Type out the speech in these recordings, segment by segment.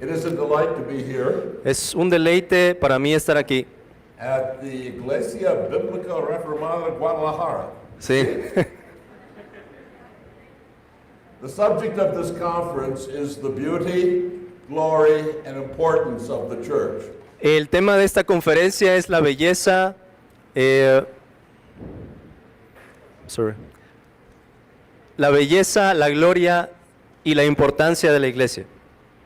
It is a delight to be here Es un deleite para mí estar aquí. at the Iglesia Bíblica Reformada de Guadalajara. Sí. The subject of this conference is the beauty, glory, and importance of the church. El tema de esta conferencia es la belleza, la belleza, la gloria y la importancia de la iglesia.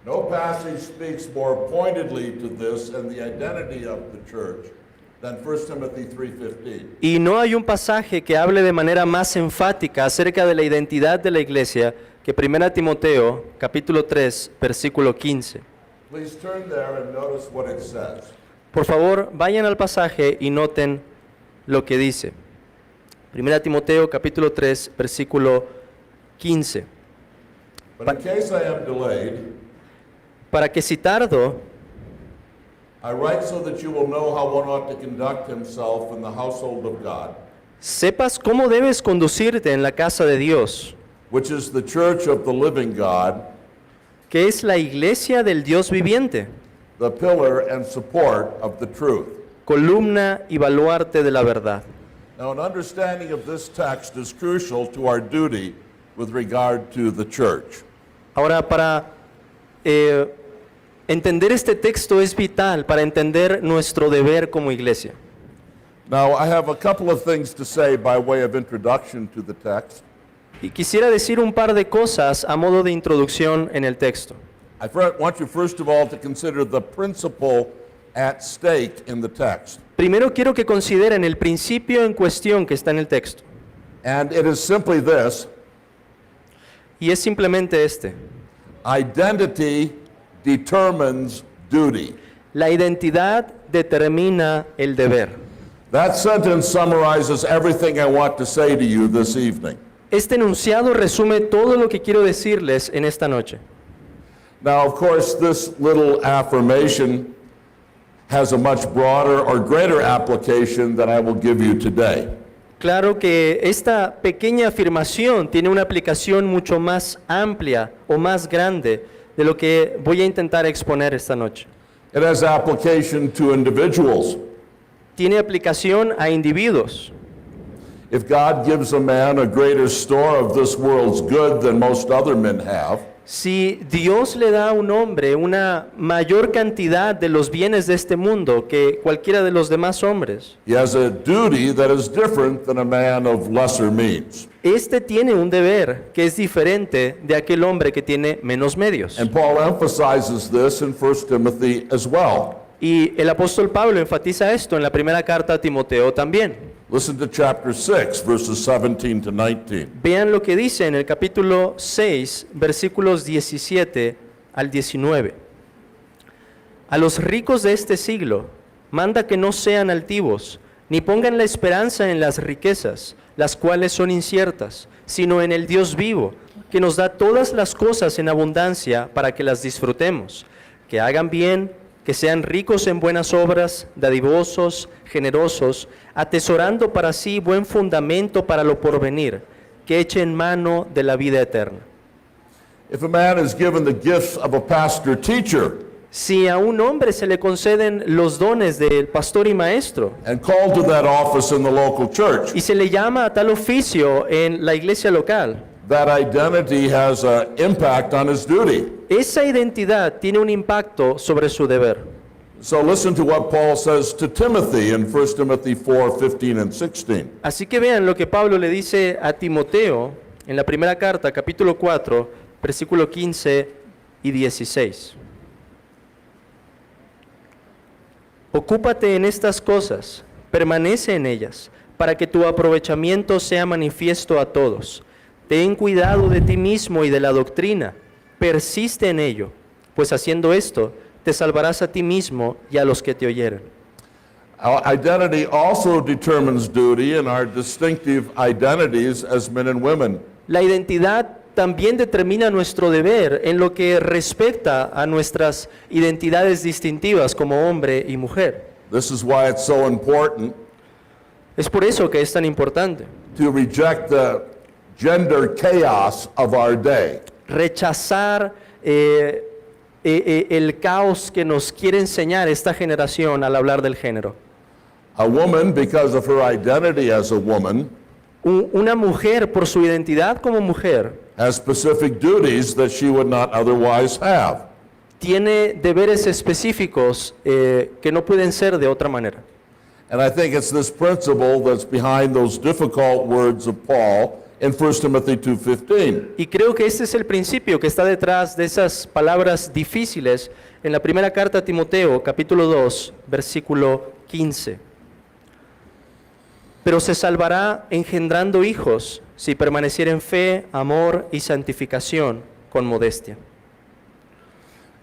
No passage speaks more pointedly to this and the identity of the church than 1 Timothy 3:15. Y no hay un pasaje que hable de manera más enfática acerca de la identidad de la iglesia que 1 Timoteo, capítulo 3, versículo 15. Please turn there and notice what it says. Por favor, vayan al pasaje y noten lo que dice. 1 Timoteo, capítulo 3, versículo 15. But in case I am delayed, Para que si tardo, I write so that you will know how one ought to conduct himself in the household of God, sepas cómo debes conducirte en la casa de Dios, which is the church of the living God, que es la iglesia del Dios viviente, the pillar and support of the truth. columna y baluarte de la verdad. Now, an understanding of this text is crucial to our duty with regard to the church. Ahora, para entender este texto es vital para entender nuestro deber como iglesia. Now, I have a couple of things to say by way of introduction to the text. Y quisiera decir un par de cosas a modo de introducción en el texto. I want you first of all to consider the principle at stake in the text. Primero quiero que consideren el principio en cuestión que está en el texto. And it is simply this: Y es simplemente este. identity determines duty. La identidad determina el deber. That sentence summarizes everything I want to say to you this evening. Este enunciado resume todo lo que quiero decirles en esta noche. Now, of course, this little affirmation has a much broader or greater application than I will give you today. Claro que esta pequeña afirmación tiene una aplicación mucho más amplia o más grande de lo que voy a intentar exponer esta noche. It has application to individuals. Tiene aplicación a individuos. If God gives a man a greater store of this world's good than most other men have, Si Dios le da a un hombre una mayor cantidad de los bienes de este mundo que cualquiera de los demás hombres, he has a duty that is different than a man of lesser means. este tiene un deber que es diferente de aquel hombre que tiene menos medios. And Paul emphasizes this in 1 Timothy as well. Y el apóstol Pablo enfatiza esto en la primera carta a Timoteo también. Listen to chapter 6, verses 17 to 19. Vean lo que dice en el capítulo 6, versículos 17 al 19. A los ricos de este siglo, manda que no sean altivos, ni pongan la esperanza en las riquezas, las cuales son inciertas, sino en el Dios vivo, que nos da todas las cosas en abundancia para que las disfrutemos, que hagan bien, que sean ricos en buenas obras, dadivosos, generosos, atesorando para sí buen fundamento para lo porvenir, que echen mano de la vida eterna. If a man is given the gifts of a pastor teacher Si a un hombre se le conceden los dones del pastor y maestro, and called to that office in the local church, y se le llama a tal oficio en la iglesia local, that identity has an impact on his duty. esa identidad tiene un impacto sobre su deber. So listen to what Paul says to Timothy in 1 Timothy 4, 15 and 16. Así que vean lo que Pablo le dice a Timoteo en la primera carta, capítulo 4, versículo 15 y 16. Ocúpate en estas cosas, permanece en ellas, para que tu aprovechamiento sea manifiesto a todos. Ten cuidado de ti mismo y de la doctrina, persiste en ello, pues haciendo esto, te salvarás a ti mismo y a los que te oyeren. Our identity also determines duty in our distinctive identities as men and women. La identidad también determina nuestro deber en lo que respecta a nuestras identidades distintivas como hombre y mujer. This is why it's so important Es por eso que es tan importante to reject the gender chaos of our day. rechazar el caos que nos quiere enseñar esta generación al hablar del género. A woman, because of her identity as a woman, Una mujer, por su identidad como mujer, has specific duties that she would not otherwise have. tiene deberes específicos que no pueden ser de otra manera. And I think it's this principle that's behind those difficult words of Paul in 1 Timothy 2:15. Y creo que este es el principio que está detrás de esas palabras difíciles en la primera carta a Timoteo, capítulo 2, versículo 15. Pero se salvará engendrando hijos si permaneciera en fe, amor y santificación con modestia.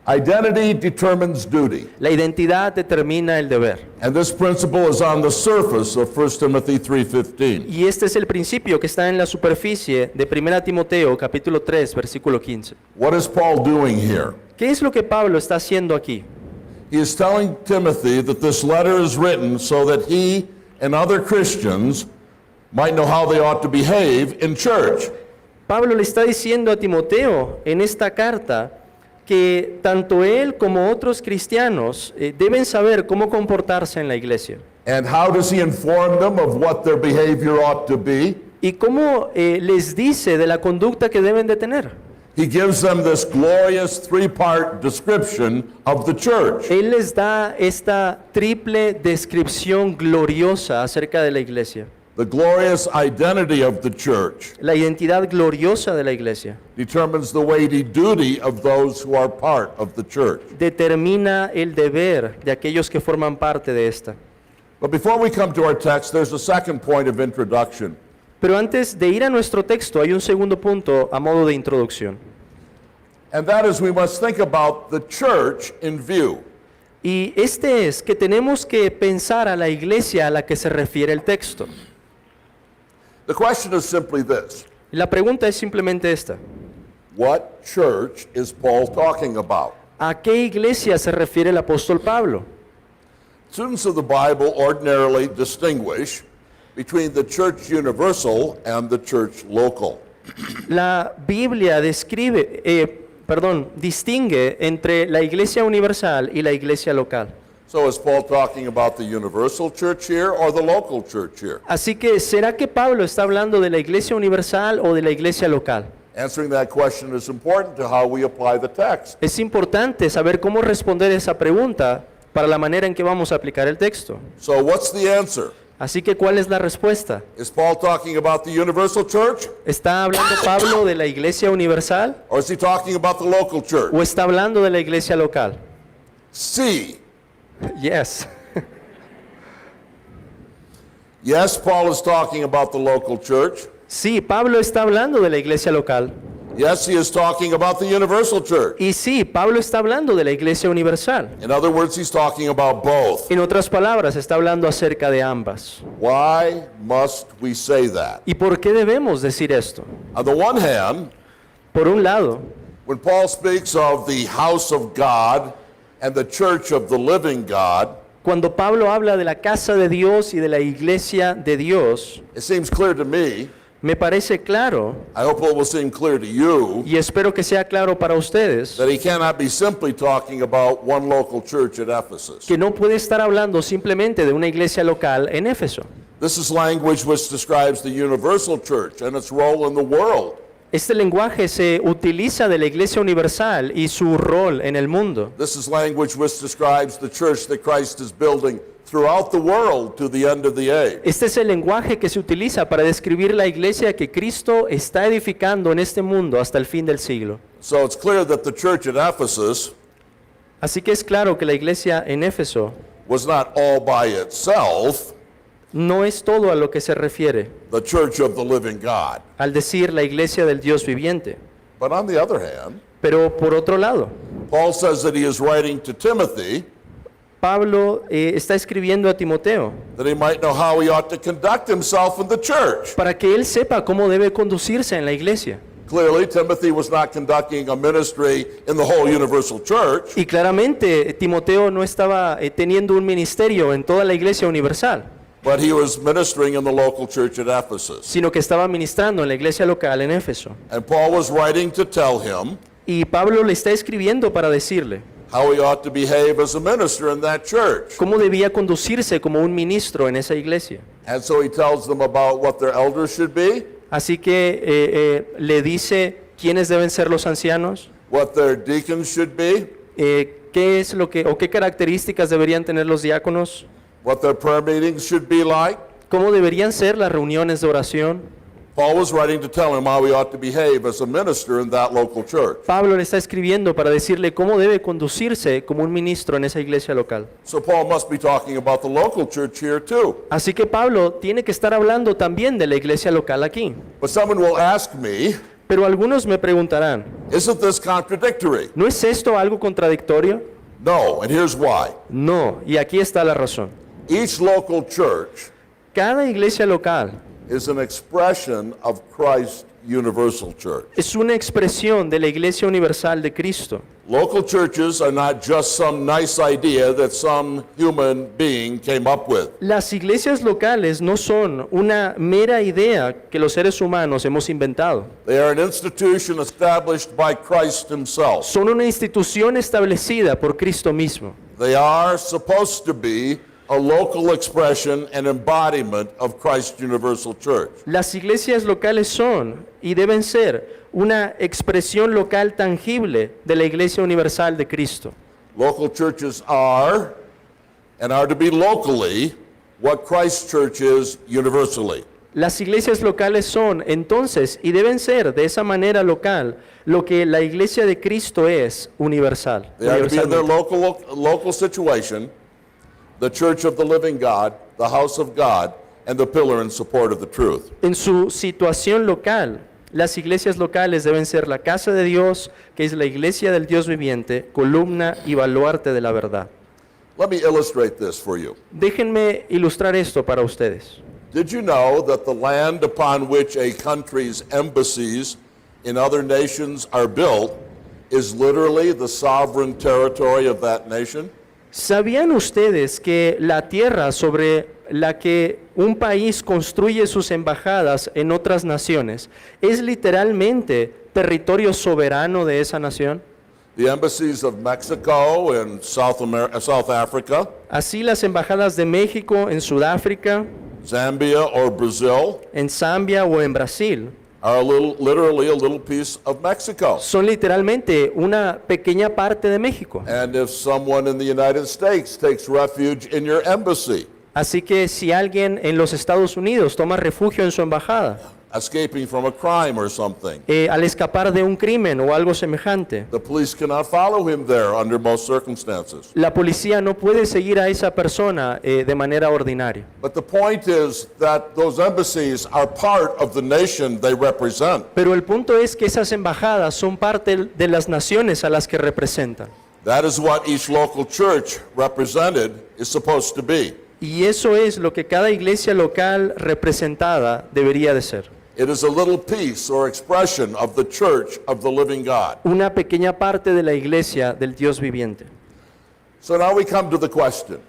Identity determines duty. La identidad determina el deber. And this principle is on the surface of 1 Timothy 3:15. Y este es el principio que está en la superficie de 1 Timoteo, capítulo 3, versículo 15. What is Paul doing here? ¿Qué es lo que Pablo está haciendo aquí? He is telling Timothy that this letter is written so that he and other Christians might know how they ought to behave in church. Pablo le está diciendo a Timoteo en esta carta que tanto él como otros cristianos deben saber cómo comportarse en la iglesia. And how does he inform them of what their behavior ought to be? Y cómo les dice de la conducta que deben de tener. He gives them this glorious three-part description of the church. Él les da esta triple descripción gloriosa acerca de la iglesia. The glorious identity of the church La identidad gloriosa de la iglesia determines the weighty duty of those who are part of the church. determina el deber de aquellos que forman parte de esta. But before we come to our text, there's a second point of introduction. Pero antes de ir a nuestro texto hay un segundo punto a modo de introducción. And that is we must think about the church in view. Y este es que tenemos que pensar a la iglesia a la que se refiere el texto. The question is simply this. La pregunta es simplemente esta. What church is Paul talking about? ¿A qué iglesia se refiere el apóstol Pablo? Students of the Bible ordinarily distinguish between the church universal and the church local. La Biblia distingue entre la iglesia universal y la iglesia local. So is Paul talking about the universal church here or the local church here? Así que, ¿será que Pablo está hablando de la iglesia universal o de la iglesia local? Answering that question is important to how we apply the text. Es importante saber cómo responder esa pregunta para la manera en que vamos a aplicar el texto. So what's the answer? Así que, ¿cuál es la respuesta? Is Paul talking about the universal church ¿Está hablando Pablo de la iglesia universal or is he talking about the local church? o está hablando de la iglesia local? C. Yes. Yes, Paul is talking about the local church. Sí, Pablo está hablando de la iglesia local. Yes, he is talking about the universal church. Y sí, Pablo está hablando de la iglesia universal. In other words, he's talking about both. En otras palabras, está hablando acerca de ambas. Why must we say that? ¿Y por qué debemos decir esto? On the one hand, Por un lado, when Paul speaks of the house of God and the church of the living God, cuando Pablo habla de la casa de Dios y de la iglesia de Dios, it seems clear to me, me parece claro, I hope it will seem clear to you, y espero que sea claro para ustedes, that he cannot be simply talking about one local church at Ephesus. que no puede estar hablando simplemente de una iglesia local en Éfeso. This is language which describes the universal church and its role in the world. Este lenguaje se utiliza de la iglesia universal y su rol en el mundo. This is language which describes the church that Christ is building throughout the world to the end of the age. Este es el lenguaje que se utiliza para describir la iglesia que Cristo está edificando en este mundo hasta el fin del siglo. So it's clear that the church at Ephesus Así que es claro que la iglesia en Éfeso was not all by itself no es todo a lo que se refiere the church of the living God. al decir la iglesia del Dios viviente. But on the other hand, Pero por otro lado, Paul says that he is writing to Timothy Pablo está escribiendo a Timoteo that he might know how he ought to conduct himself in the church. para que él sepa cómo debe conducirse en la iglesia. Clearly, Timothy was not conducting a ministry in the whole universal church. Y claramente Timoteo no estaba teniendo un ministerio en toda la iglesia universal, But he was ministering in the local church at Ephesus. sino que estaba ministrando en la iglesia local en Éfeso. And Paul was writing to tell him Y Pablo le está escribiendo para decirle how he ought to behave as a minister in that church. cómo debía conducirse como un ministro en esa iglesia. And so he tells them about what their elders should be, Así que le dice quiénes deben ser los ancianos, what their deacons should be, qué es lo que o qué características deberían tener los diáconos, what their prayer meetings should be like. cómo deberían ser las reuniones de oración. Paul was writing to tell him how he ought to behave as a minister in that local church. Pablo le está escribiendo para decirle cómo debe conducirse como un ministro en esa iglesia local. So Paul must be talking about the local church here too. Así que Pablo tiene que estar hablando también de la iglesia local aquí. But someone will ask me, Pero algunos me preguntarán, isn't this contradictory? ¿no es esto algo contradictorio? No, and here's why. No, y aquí está la razón. Each local church Cada iglesia local is an expression of Christ's universal church. es una expresión de la iglesia universal de Cristo. Local churches are not just some nice idea that some human being came up with. Las iglesias locales no son una mera idea que los seres humanos hemos inventado. They are an institution established by Christ himself. Son una institución establecida por Cristo mismo. They are supposed to be a local expression and embodiment of Christ's universal church. Las iglesias locales son y deben ser una expresión local tangible de la iglesia universal de Cristo. Local churches are and are to be locally what Christ's church is universally. Las iglesias locales son entonces y deben ser de esa manera local lo que la iglesia de Cristo es universal. They are to be in their universalmente. local situation, the church of the living God, the house of God, and the pillar and support of the truth. En su situación local, las iglesias locales deben ser la casa de Dios, que es la iglesia del Dios viviente, columna y baluarte de la verdad. Let me illustrate this for you. Déjenme ilustrar esto para ustedes. Did you know that the land upon which a country's embassies in other nations are built is literally the sovereign territory of that nation? ¿Sabían ustedes que la tierra sobre la que un país construye sus embajadas en otras naciones es literalmente territorio soberano de esa nación? The embassies of Mexico and South Africa, Así las embajadas de México en Sudáfrica, Zambia or Brazil en Zambia o en Brasil are literally a little piece of Mexico. son literalmente una pequeña parte de México. And if someone in the United States takes refuge in your embassy, Así que si alguien en los Estados Unidos toma refugio en su embajada, escaping from a crime or something, al escapar de un crimen o algo semejante, the police cannot follow him there under most circumstances. la policía no puede seguir a esa persona de manera ordinaria. But the point is that those embassies are part of the nation they represent. Pero el punto es que esas embajadas son parte de las naciones a las que representan. That is what each local church represented is supposed to be. Y eso es lo que cada iglesia local representada debería de ser. It is a little piece or expression of the church of the living God. Una pequeña parte de la iglesia del Dios viviente. So now we come to the question.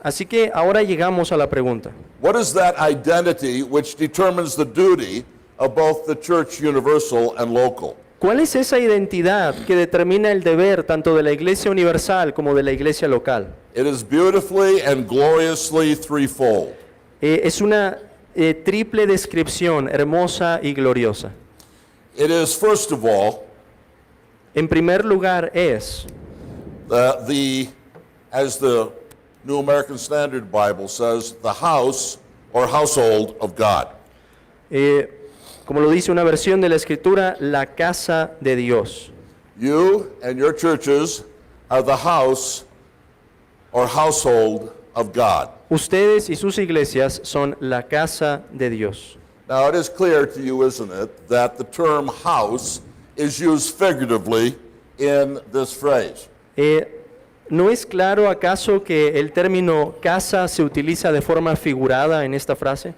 Así que ahora llegamos a la pregunta. What is that identity which determines the duty of both the church universal and local? ¿Cuál es esa identidad que determina el deber tanto de la iglesia universal como de la iglesia local? It is beautifully and gloriously threefold. Es una triple descripción hermosa y gloriosa. It is, first of all, En primer lugar es, as the New American Standard Bible says, the house or household of God. como lo dice una versión de la Escritura, la casa de Dios. You and your churches are the house or household of God. Ustedes y sus iglesias son la casa de Dios. Now, it is clear to you, isn't it, that the term house is used figuratively in this phrase. ¿No es claro acaso que el término casa se utiliza de forma figurada en esta frase?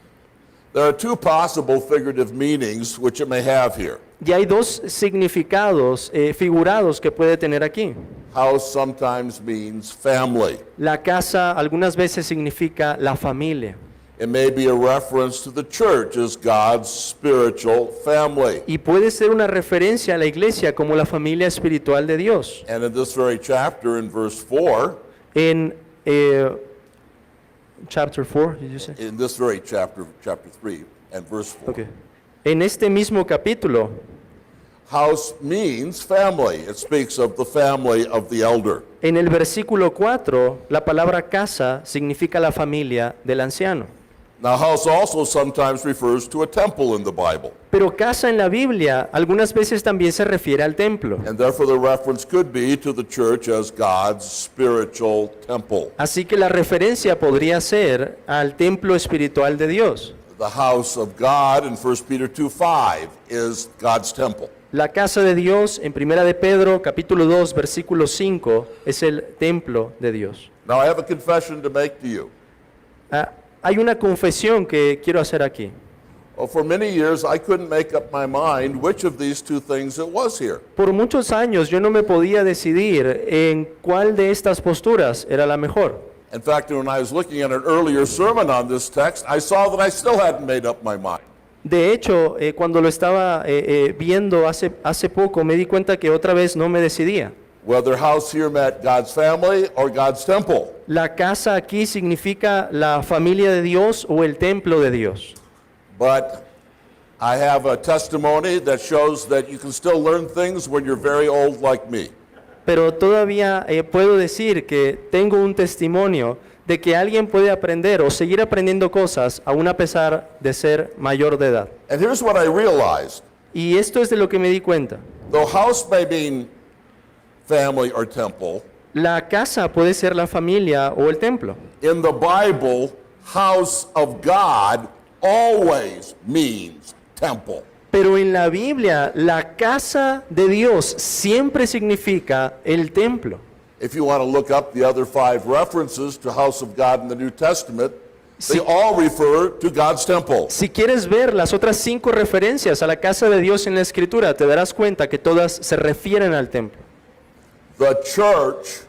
There are two possible figurative meanings which it may have here. Y hay dos significados figurados que puede tener aquí. House sometimes means family. La casa algunas veces significa la familia. It may be a reference to the church as God's spiritual family. Y puede ser una referencia a la iglesia como la familia espiritual de Dios. And in this very chapter, in verse 4, En chapter 4, did you say? in this very chapter, chapter 3 and verse 4, Okay. En este mismo capítulo, house means family. It speaks of the family of the elder. en el versículo 4, la palabra casa significa la familia del anciano. Now, house also sometimes refers to a temple in the Bible, Pero casa en la Biblia algunas veces también se refiere al templo. and therefore the reference could be to the church as God's spiritual temple. Así que la referencia podría ser al templo espiritual de Dios. The house of God in 1 Peter 2:5 is God's temple. La casa de Dios en Primera de Pedro, capítulo 2, versículo 5, es el templo de Dios. Now, I have a confession to make to you. Hay una confesión que quiero hacer aquí. Well, for many years, I couldn't make up my mind which of these two things it was here. Por muchos años yo no me podía decidir en cuál de estas posturas era la mejor. In fact, when I was looking at an earlier sermon on this text, I saw that I still hadn't made up my mind. De hecho, cuando lo estaba viendo hace poco, me di cuenta que otra vez no me decidía. Whether house here meant God's family or God's temple. La casa aquí significa la familia de Dios o el templo de Dios. But I have a testimony that shows that you can still learn things when you're very old like me. Pero todavía puedo decir que tengo un testimonio de que alguien puede aprender o seguir aprendiendo cosas aún a pesar de ser mayor de edad. And here's what I realized. Y esto es de lo que me di cuenta. Though house may mean family or temple, La casa puede ser la familia o el templo. in the Bible, house of God always means temple. Pero en la Biblia, la casa de Dios siempre significa el templo. If you want to look up the other 5 references to house of God in the New Testament, they Sí. all refer to God's temple. Si quieres ver las otras 5 referencias a la casa de Dios en la Escritura, te darás cuenta que todas se refieren al templo. The church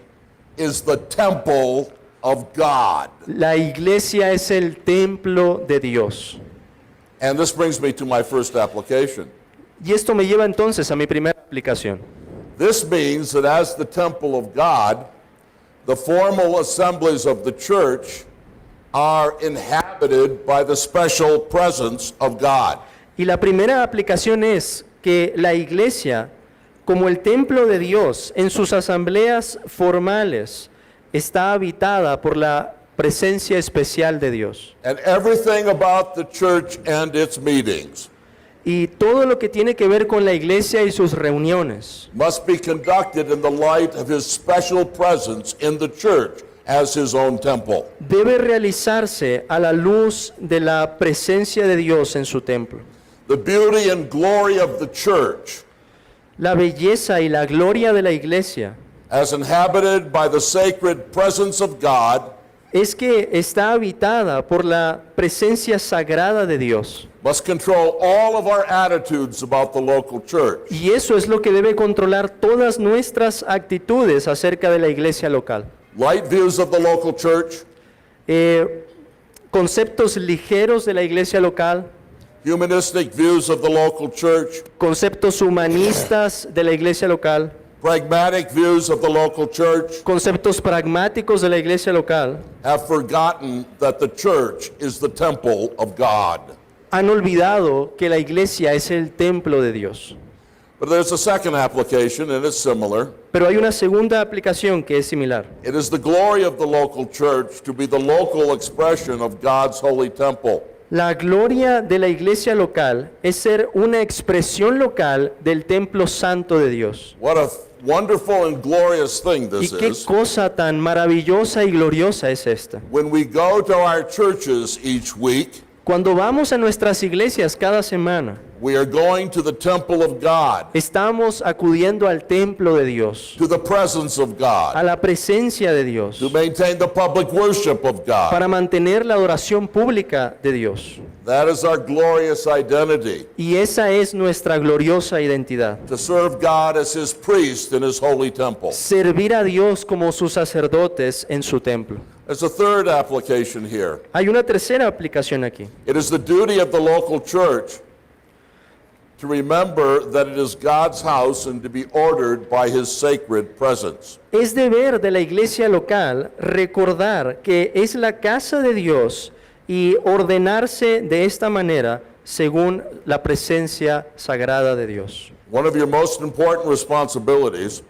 is the temple of God. La iglesia es el templo de Dios. And this brings me to my first application. Y esto me lleva entonces a mi primera aplicación. This means that as the temple of God, the formal assemblies of the church are inhabited by the special presence of God. Y la primera aplicación es que la iglesia, como el templo de Dios, en sus asambleas formales, está habitada por la presencia especial de Dios. And everything about the church and its meetings Y todo lo que tiene que ver con la iglesia y sus reuniones must be conducted in the light of his special presence in the church as his own temple. debe realizarse a la luz de la presencia de Dios en su templo. The beauty and glory of the church, La belleza y la gloria de la iglesia as inhabited by the sacred presence of God, es que está habitada por la presencia sagrada de Dios. must control all of our attitudes about the local church. Y eso es lo que debe controlar todas nuestras actitudes acerca de la iglesia local. Light views of the local church, Conceptos ligeros de la iglesia local, humanistic views of the local church, conceptos humanistas de la iglesia local, pragmatic views of the local church conceptos pragmáticos de la iglesia local, have forgotten that the church is the temple of God. han olvidado que la iglesia es el templo de Dios. But there's a second application, and it's similar. Pero hay una segunda aplicación que es similar. It is the glory of the local church to be the local expression of God's holy temple. La gloria de la iglesia local es ser una expresión local del templo santo de Dios. What a wonderful and glorious thing ¿Y this qué is. cosa tan maravillosa y gloriosa es esta? When we go to our churches each week, Cuando vamos a nuestras iglesias cada semana, we are going to the temple of God, estamos acudiendo al templo de Dios, to the presence of a God, la presencia de Dios, to maintain the public worship of God. para mantener la adoración pública de Dios. That is our glorious identity, Y esa es nuestra gloriosa identidad. to serve God as his priest in his holy temple. Servir a Dios como sus sacerdotes en su templo. There's a third application here. Hay una tercera aplicación aquí. It is the duty of the local church to remember that it is God's house and to be ordered by His sacred presence. Es deber de la iglesia local recordar que es la casa de Dios y ordenarse de esta manera según la presencia sagrada de Dios. One of your most important responsibilities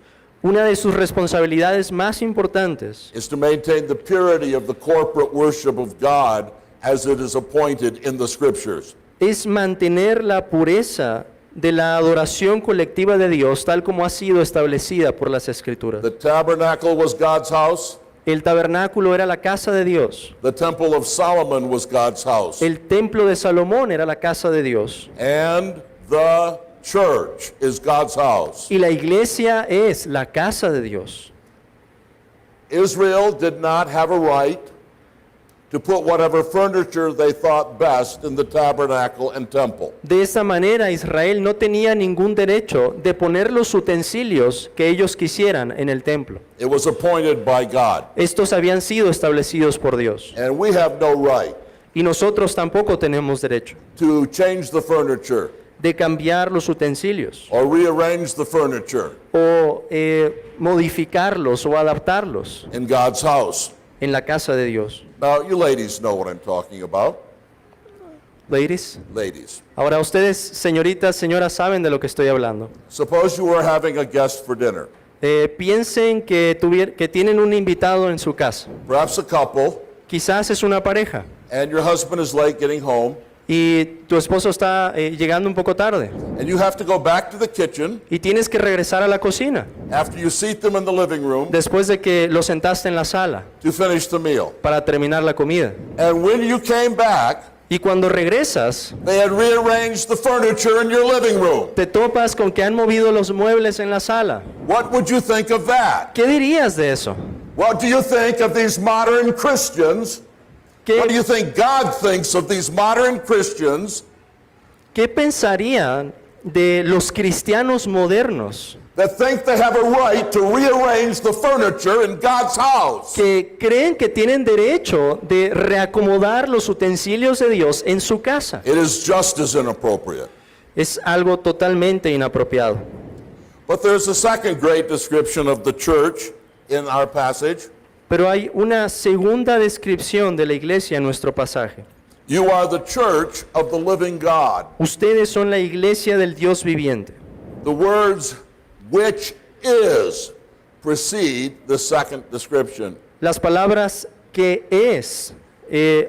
Una de sus responsabilidades más importantes is to maintain the purity of the corporate worship of God as it is appointed in the Scriptures. es mantener la pureza de la adoración colectiva de Dios tal como ha sido establecida por las Escrituras. The tabernacle was God's house. El tabernáculo era la casa de Dios. The temple of Solomon was God's house. El templo de Salomón era la casa de Dios. And the church is God's house. Y la iglesia es la casa de Dios. Israel did not have a right to put whatever furniture they thought best in the tabernacle and temple. De esta manera Israel no tenía ningún derecho de poner los utensilios que ellos quisieran en el templo. It was appointed by God. Estos habían sido establecidos por Dios. And we have no right Y nosotros tampoco tenemos derecho to change the furniture de cambiar los utensilios or rearrange the furniture o modificarlos o adaptarlos in God's house. en la casa de Dios. Now, you ladies know what I'm talking about. Ladies. Ladies, Ahora ustedes, señoritas, señoras, saben de lo que estoy hablando. suppose you were having a guest for dinner, Piensen que tienen un invitado en su casa. perhaps a couple, Quizás es una pareja and your husband is late getting home, y tu esposo está llegando un poco tarde and you have to go back to the kitchen y tienes que regresar a la cocina after you seat them in the living room después de que lo sentaste en la sala to finish the meal. para terminar la comida. And when you came back, Y cuando regresas, they had rearranged the furniture in your living room. te topas con que han movido los muebles en la sala. What would you think of that? ¿Qué dirías de eso? What do you think of these modern Christians? What do you think God thinks of these modern Christians ¿Qué pensarían de los cristianos modernos that think they have a right to rearrange the furniture in God's house? que creen que tienen derecho de reacomodar los utensilios de Dios en su casa? It is just as inappropriate. Es algo totalmente inapropiado. But there's a second great description of the church in our passage. Pero hay una segunda descripción de la iglesia en nuestro pasaje. You are the church of the living God. Ustedes son la iglesia del Dios viviente. The words which is precede the second description. Las palabras que es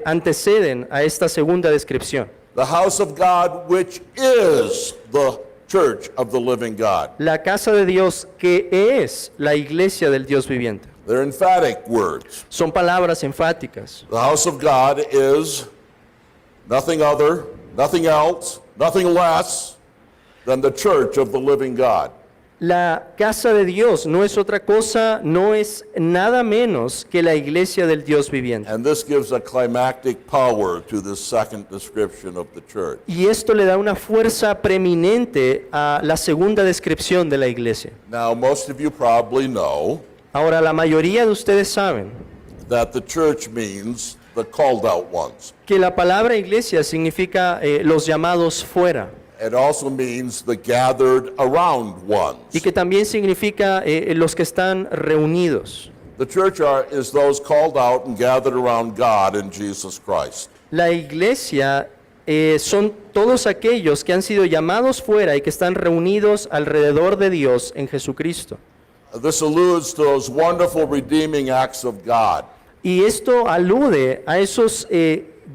anteceden a esta segunda descripción. The house of God, which is the church of the living God. La casa de Dios que es la iglesia del Dios viviente. They're emphatic words. Son palabras enfáticas. The house of God is nothing other, nothing else, nothing less than the church of the living God. La casa de Dios no es otra cosa, no es nada menos que la iglesia del Dios viviente. And this gives a climactic power to this second description of the church. Y esto le da una fuerza preeminente a la segunda descripción de la iglesia. Now, most of you probably know Ahora, la mayoría de ustedes saben that the church means the called out ones. que la palabra iglesia significa los llamados fuera It also means the gathered around ones. y que también significa los que están reunidos. The church is those called out and gathered around God in Jesus Christ. La iglesia son todos aquellos que han sido llamados fuera y que están reunidos alrededor de Dios en Jesucristo. This alludes to those wonderful redeeming acts of God. Y esto alude a esos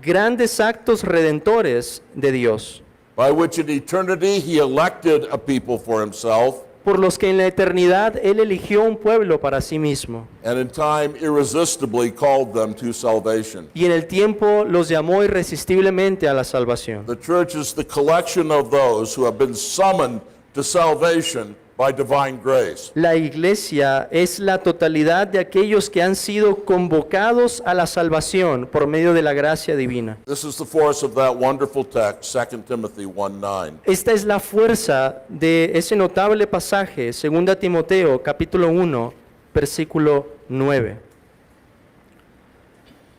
grandes actos redentores de Dios, By which in eternity he elected a people for himself, por los que en la eternidad Él eligió un pueblo para sí mismo, and in time irresistibly called them to salvation. y en el tiempo los llamó irresistiblemente a la salvación. The church is the collection of those who have been summoned to salvation by divine grace. La iglesia es la totalidad de aquellos que han sido convocados a la salvación por medio de la gracia divina. This is the force of that wonderful text, 2 Timothy 1:9. Esta es la fuerza de ese notable pasaje, 2 Timoteo capítulo 1, versículo 9.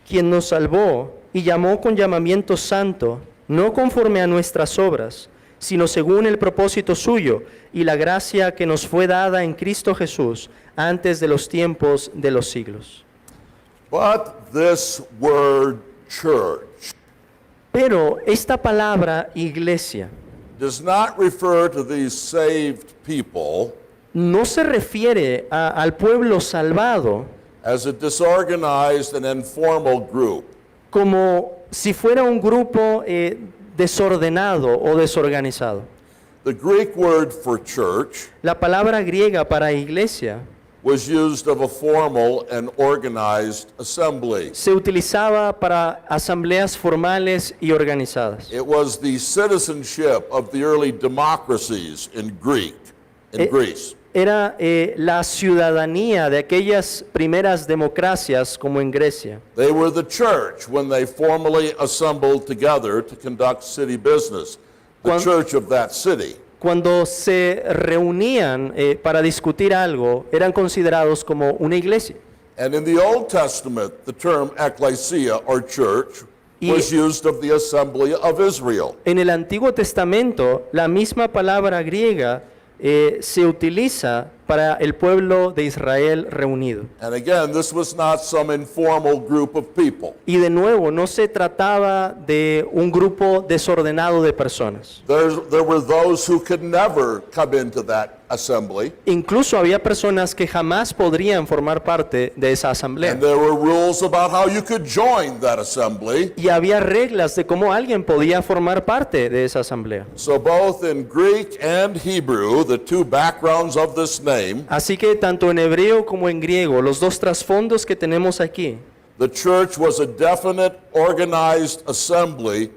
quien nos salvó y llamó con llamamiento santo, no conforme a nuestras obras, sino según el propósito suyo y la gracia que nos fue dada en Cristo Jesús antes de los tiempos de los siglos. But this word church Pero esta palabra iglesia does not refer to these saved people no se refiere al pueblo salvado as a disorganized and informal group. como si fuera un grupo desordenado o desorganizado. The Greek word for church La palabra griega para iglesia was used of a formal and organized assembly. se utilizaba para asambleas formales y organizadas. It was the citizenship of the early democracies in Greece. Era la ciudadanía de aquellas primeras democracias como en Grecia. They were the church when they formally assembled together to conduct city business, the Cuan- church of that city. Cuando se reunían para discutir algo, eran considerados como una iglesia. And in the Old Testament, the term ecclesia or church Y- was used of the assembly of Israel. En el Antiguo Testamento, la misma palabra griega se utiliza para el pueblo de Israel reunido. And again, this was not some informal group of people. Y de nuevo, no se trataba de un grupo desordenado de personas. There were those who could never come into that assembly, Incluso había personas que jamás podrían formar parte de esa asamblea. and there were rules about how you could join that assembly. Y había reglas de cómo alguien podía formar parte de esa asamblea. So both in Greek and Hebrew, the two backgrounds of this name, Así que tanto en hebreo como en griego, los dos trasfondos que tenemos aquí, the church was a definite, organized assembly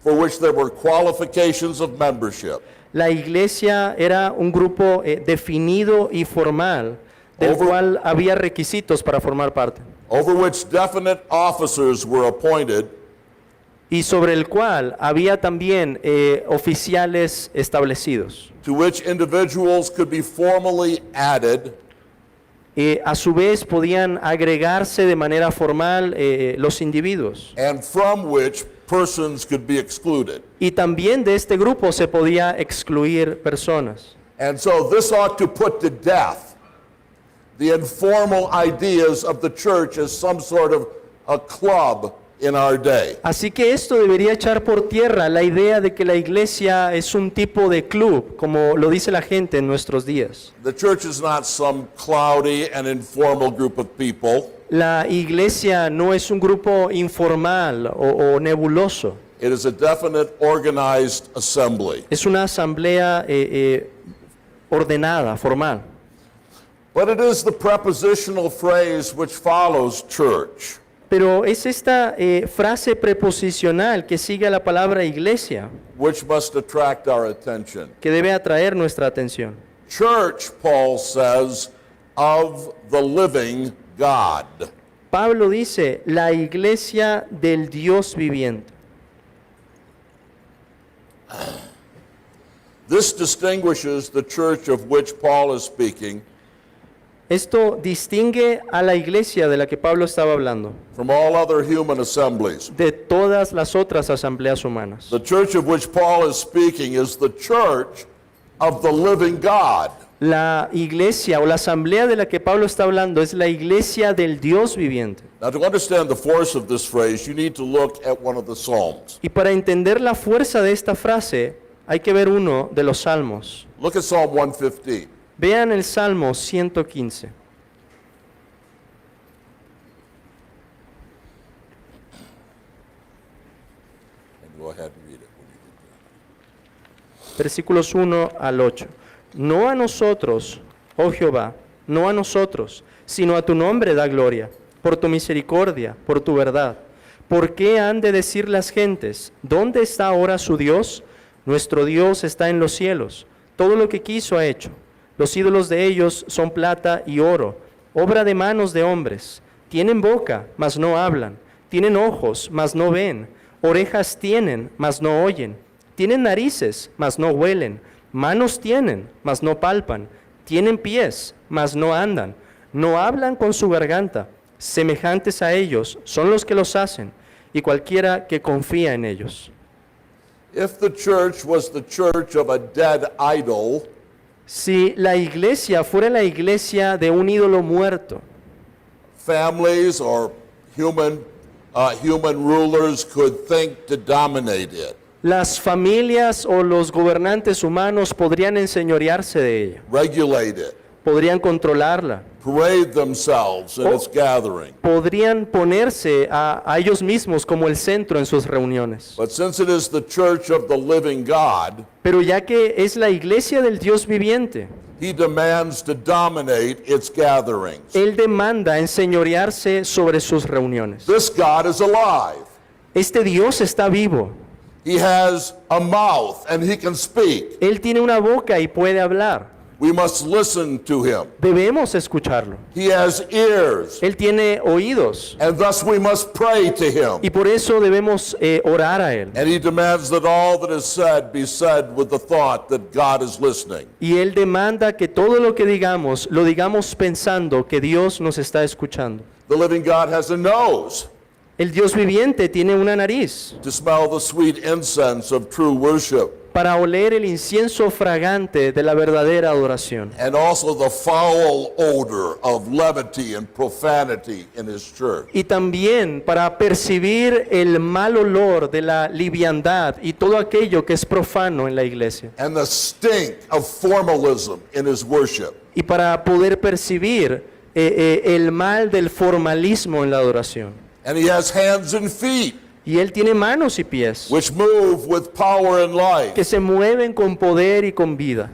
for which there were qualifications of membership. la iglesia era un grupo definido y formal, del Over- cual había requisitos para formar parte, Over which definite officers were appointed, y sobre el cual había también oficiales establecidos. to which individuals could be formally added, A su vez podían agregarse de manera formal los individuos. and from which persons could be excluded. Y también de este grupo se podía excluir personas. And so this ought to put to death the informal ideas of the church as some sort of a club in our day. Así que esto debería echar por tierra la idea de que la iglesia es un tipo de club, como lo dice la gente en nuestros días. The church is not some cloudy and informal group of people. La iglesia no es un grupo informal o nebuloso, It is a definite, organized assembly. es una asamblea ordenada, formal. But it is the prepositional phrase which follows church. Pero es esta frase preposicional que sigue a la palabra iglesia Which must attract our attention. que debe atraer nuestra atención. Church, Paul says, of the living God. Pablo dice, la iglesia del Dios viviente. This distinguishes the church of which Paul is speaking Esto distingue a la iglesia de la que Pablo estaba hablando from all other human assemblies. de todas las otras asambleas humanas. The church of which Paul is speaking is the church of the living God. La iglesia o la asamblea de la que Pablo está hablando es la iglesia del Dios viviente. Now, to understand the force of this phrase, you need to look at one of the Psalms. Y para entender la fuerza de esta frase, hay que ver uno de los salmos. Look at Psalm 115. Vean el Salmo 115. And go ahead and read it when you get there. Versículos 1 al 8. No a nosotros, oh Jehová, no a nosotros, sino a tu nombre da gloria, por tu misericordia, por tu verdad. ¿Por qué han de decir las gentes, ¿dónde está ahora su Dios? Nuestro Dios está en los cielos, todo lo que quiso ha hecho. Los ídolos de ellos son plata y oro, obra de manos de hombres. Tienen boca, mas no hablan. Tienen ojos, mas no ven. Orejas tienen, mas no oyen. Tienen narices, mas no huelen. Manos tienen, mas no palpan. Tienen pies, mas no andan. No hablan con su garganta. semejantes a ellos son los que los hacen, y cualquiera que confía en ellos. If the church was the church of a dead idol, Si la iglesia fuera la iglesia de un ídolo muerto, families or human rulers could think to dominate it, las familias o los gobernantes humanos podrían enseñorearse de ella, regulate it, podrían controlarla, parade themselves in its gathering. podrían ponerse a ellos mismos como el centro en sus reuniones. But since it is the church of the living God, Pero ya que es la iglesia del Dios viviente, he demands to dominate its gatherings. Él demanda enseñorearse sobre sus reuniones. This God is alive. Este Dios está vivo. He has a mouth and he can speak. Él tiene una boca y puede hablar. We must listen to him. Debemos escucharlo. He has ears, Él tiene oídos and thus we must pray to him. y por eso debemos orar a Él. And he demands that all that is said be said with the thought that God is listening. Y Él demanda que todo lo que digamos, lo digamos pensando que Dios nos está escuchando. The living God has a nose El Dios viviente tiene una nariz to smell the sweet incense of true worship, para oler el incienso fragante de la verdadera adoración. and also the foul odor of levity and profanity in his church. Y también para percibir el mal olor de la liviandad y todo aquello que es profano en la iglesia. And the stink of formalism in his worship. Y para poder percibir el mal del formalismo en la adoración. And he has hands and feet Y Él tiene manos y pies which move with power and life. que se mueven con poder y con vida.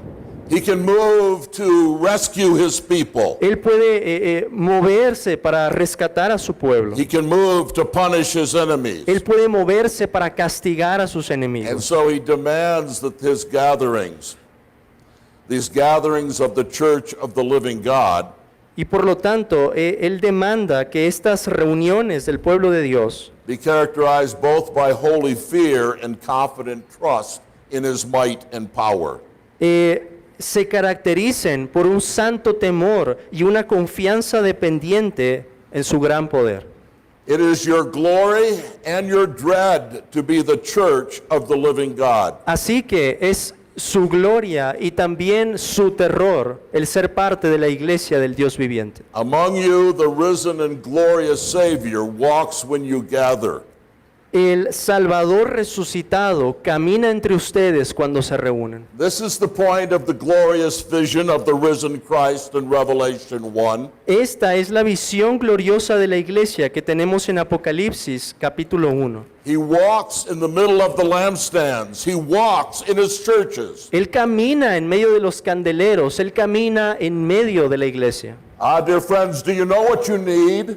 He can move to rescue his people. Él puede moverse para rescatar a su pueblo. He can move to punish his enemies. Él puede moverse para castigar a sus And enemigos. so he demands that his gatherings, these gatherings of the church of the living God, Y por lo tanto, Él demanda que estas reuniones del pueblo de Dios be characterized both by holy fear and confident trust in his might and power. se caractericen por un santo temor y una confianza dependiente en su gran poder. It is your glory and your dread to be the church of the living God. Así que es su gloria y también su terror el ser parte de la iglesia del Dios viviente. Among you, the risen and glorious Savior walks when you gather. El Salvador resucitado camina entre ustedes cuando se reúnen. This is the point of the glorious vision of the risen Christ in Revelation 1. Esta es la visión gloriosa de la iglesia que tenemos en Apocalipsis capítulo 1. He walks in the middle of the lampstands. He walks in his churches. Él camina en medio de los candeleros, Él camina en medio de la iglesia. Dear friends, do you know what you need?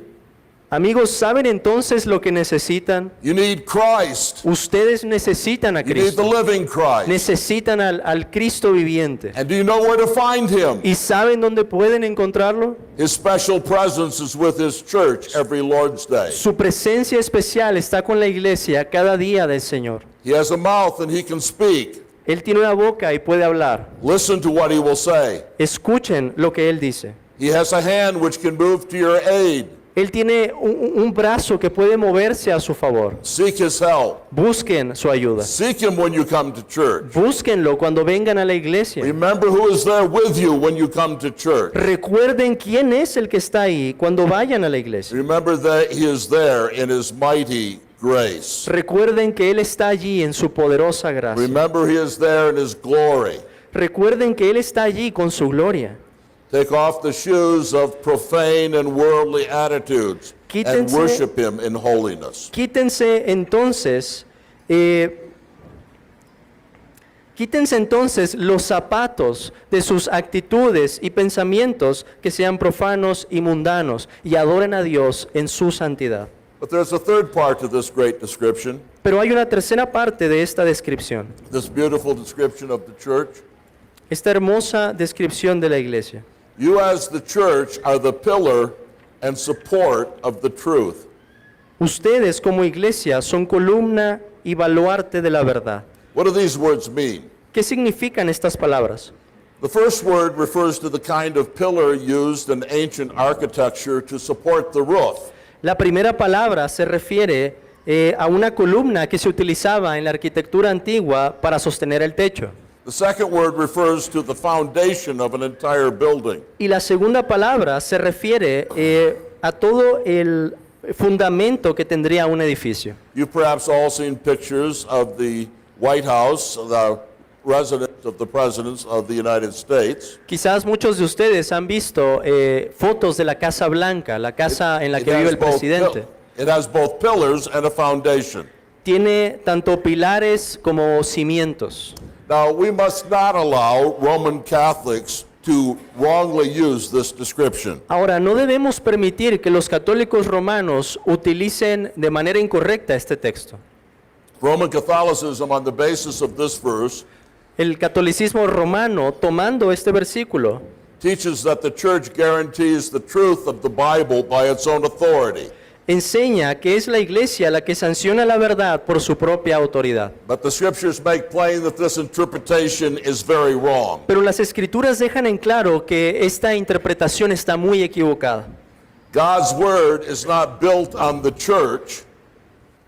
Amigos, ¿saben entonces lo que necesitan? You need Christ. Ustedes necesitan a You need the Cristo, living Christ. necesitan al Cristo viviente. And do you know where to find him? ¿Y saben dónde pueden encontrarlo? His special presence is with his church every Lord's Day. Su presencia especial está con la iglesia cada día del Señor. He has a mouth and he can speak. Él tiene una boca y puede hablar. Listen to what he will say. Escuchen lo que Él dice. He has a hand which can move to your aid. Él tiene un brazo que puede moverse a su favor. Seek his help. Busquen su ayuda. Seek him when you come to church. Búsquenlo cuando vengan a la iglesia. Remember who is there with you when you come to church. Recuerden quién es el que está ahí cuando vayan a la iglesia. Remember that he is there in his mighty grace. Recuerden que Él está allí en su poderosa gracia. Remember he is there in his glory. Recuerden que Él está allí con su gloria. Take off the shoes of profane and worldly attitudes and Quítense- worship him in holiness. Quítense entonces los zapatos de sus actitudes y pensamientos que sean profanos y mundanos y adoren a Dios en su santidad. But there's a third part to this great description, Pero hay una tercera parte de esta descripción, this beautiful description of the church. esta hermosa descripción de la iglesia. You as the church are the pillar and support of the truth. Ustedes como iglesia son columna y baluarte de la verdad. What do these words mean? ¿Qué significan estas palabras? The first word refers to the kind of pillar used in ancient architecture to support the roof. La primera palabra se refiere a una columna que se utilizaba en la arquitectura antigua para sostener el techo. The second word refers to the foundation of an entire building. Y la segunda palabra se refiere a todo el fundamento que tendría un edificio. You've perhaps all seen pictures of the White House, the residence of the presidents of the United States. Quizás muchos de ustedes han visto fotos de la Casa Blanca, la casa en la que vive el presidente. It has both pillars and a foundation. Tiene tanto pilares como cimientos. Now, we must not allow Roman Catholics to wrongly use this description. Ahora, no debemos permitir que los católicos romanos utilicen de manera incorrecta este texto. Roman Catholicism, on the basis of this verse, El catolicismo romano, tomando este versículo, teaches that the church guarantees the truth of the Bible by its own authority. enseña que es la iglesia la que sanciona la verdad por su propia autoridad. But the scriptures make plain that this interpretation is very wrong. Pero las escrituras dejan en claro que esta interpretación está muy equivocada. God's word is not built on the church.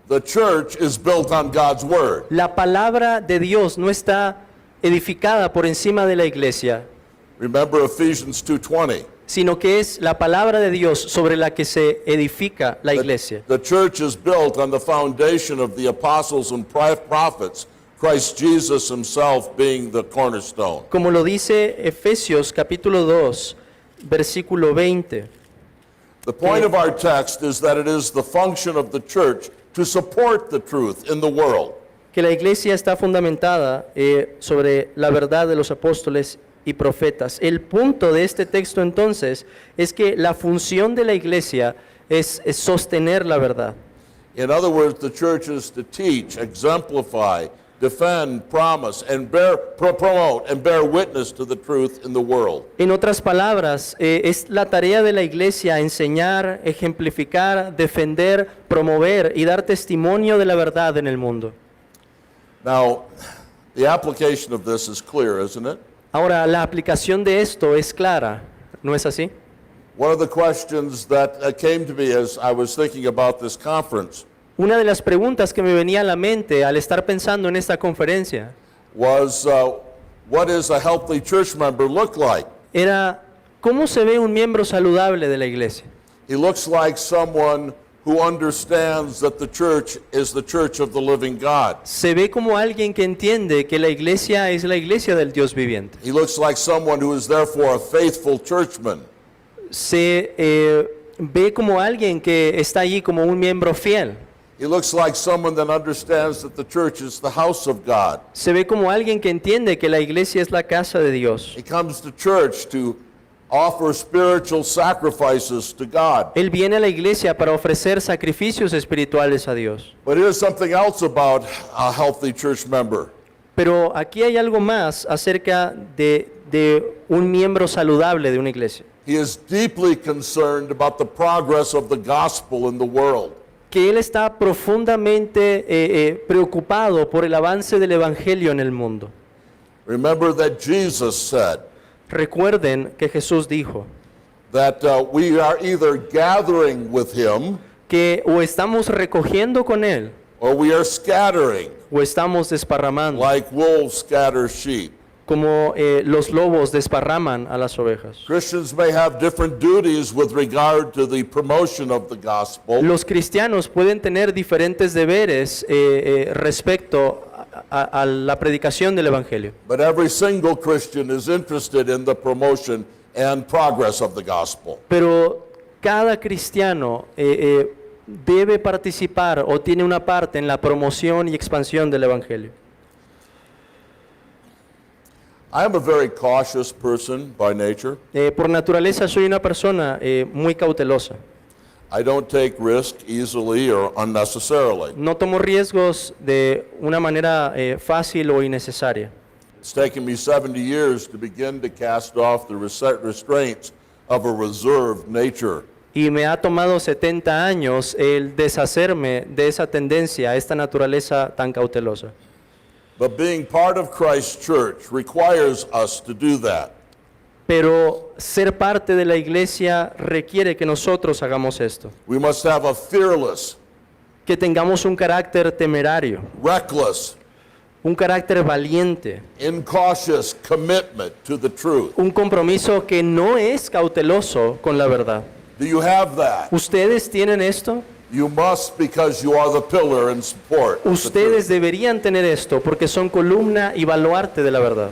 The church is built on God's word. La palabra de Dios no está edificada por encima de la iglesia, Remember Ephesians 2:20. sino que es la palabra de Dios sobre la que se edifica la iglesia. The church is built on the foundation of the apostles and prophets, Christ Jesus himself being the cornerstone. Como lo dice Efesios capítulo 2, versículo 20. The point of our text is that it is the function of the church to support the truth in the world. Que la iglesia está fundamentada sobre la verdad de los apóstoles y profetas. El punto de este texto entonces es que la función de la iglesia es sostener la verdad. In other words, the church is to teach, exemplify, defend, promise, and promote and bear witness to the truth in the world. En otras palabras, es la tarea de la iglesia enseñar, ejemplificar, defender, promover y dar testimonio de la verdad en el mundo. Now, the application of this is clear, isn't it? Ahora, la aplicación de esto es clara, ¿no es así? One of the questions that came to me as I was thinking about this conference Una de las preguntas que me venía a la mente al estar pensando en esta conferencia was, what does a healthy church member look like? era, ¿cómo se ve un miembro saludable de la iglesia? He looks like someone who understands that the church is the church of the living God. Se ve como alguien que entiende que la iglesia es la iglesia del Dios viviente. He looks like someone who is therefore a faithful churchman. Se ve como alguien que está allí como un miembro fiel. He looks like someone that understands that the church is the house of God. Se ve como alguien que entiende que la iglesia es la casa de Dios. He comes to church to offer spiritual sacrifices to God. Él viene a la iglesia para ofrecer sacrificios espirituales a Dios. But here's something else about a healthy church member. Pero aquí hay algo más acerca de un miembro saludable de una iglesia. He is deeply concerned about the progress of the gospel in the world. Que él está profundamente preocupado por el avance del evangelio en el mundo. Remember that Jesus said Recuerden que Jesús dijo that we are either gathering with him que o estamos recogiendo con él or we are scattering o estamos desparramando, like wolves scatter sheep. como los lobos desparraman a las ovejas. Christians may have different duties with regard to the promotion of the gospel, Los cristianos pueden tener diferentes deberes respecto a la predicación del evangelio. but every single Christian is interested in the promotion and progress of the gospel. Pero cada cristiano debe participar o tiene una parte en la promoción y expansión del evangelio. I am a very cautious person by nature. Por naturaleza soy una persona muy cautelosa. I don't take risk easily or unnecessarily. No tomo riesgos de una manera fácil o innecesaria. It's taken me 70 years to begin to cast off the restraints of a reserved nature. Y me ha tomado 70 años el deshacerme de esa tendencia, esta naturaleza tan cautelosa. But being part of Christ's church requires us to do that. Pero ser parte de la iglesia requiere que nosotros hagamos esto, We must have a fearless, que tengamos un carácter temerario, reckless, un carácter valiente, incautious commitment to the truth. un compromiso que no es cauteloso con la verdad. Do you have that? ¿Ustedes tienen esto? You must, because you are the pillar and support. of the Ustedes truth. deberían tener esto porque son columna y baluarte de la verdad.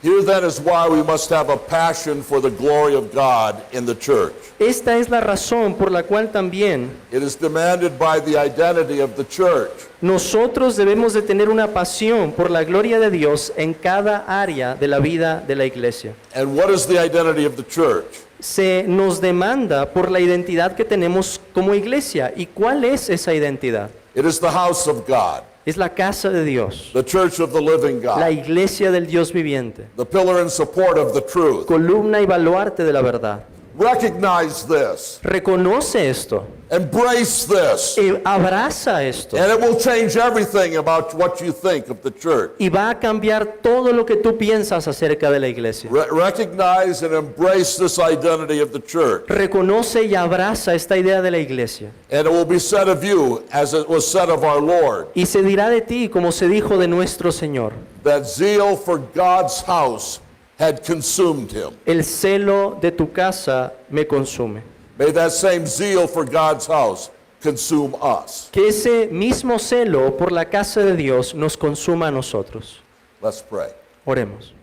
Here then is why we must have a passion for the glory of God in the church. Esta es la razón por la cual también It is demanded by the identity of the church. nosotros debemos de tener una pasión por la gloria de Dios en cada área de la vida de la iglesia. And what is the identity of the church? Se nos demanda por la identidad que tenemos como iglesia. ¿Y cuál es esa identidad? It is the house of God, Es la casa de Dios, the church of the living la God, iglesia del Dios viviente, the pillar and support of the truth. columna y baluarte de la verdad. Recognize this, Reconoce esto, embrace this, abraza esto and it will change everything about what you think of the church. y va a cambiar todo lo que tú piensas acerca de la iglesia. Recognize and embrace this identity of the church. Reconoce y abraza esta idea de la iglesia. And it will be said of you, as it was said of our Lord, Y se dirá de ti como se dijo de nuestro Señor. that zeal for God's house had consumed him. El celo de tu casa me consume. May that same zeal for God's house consume us. Que ese mismo celo por la casa de Dios nos consuma a nosotros. Let's pray. Oremos.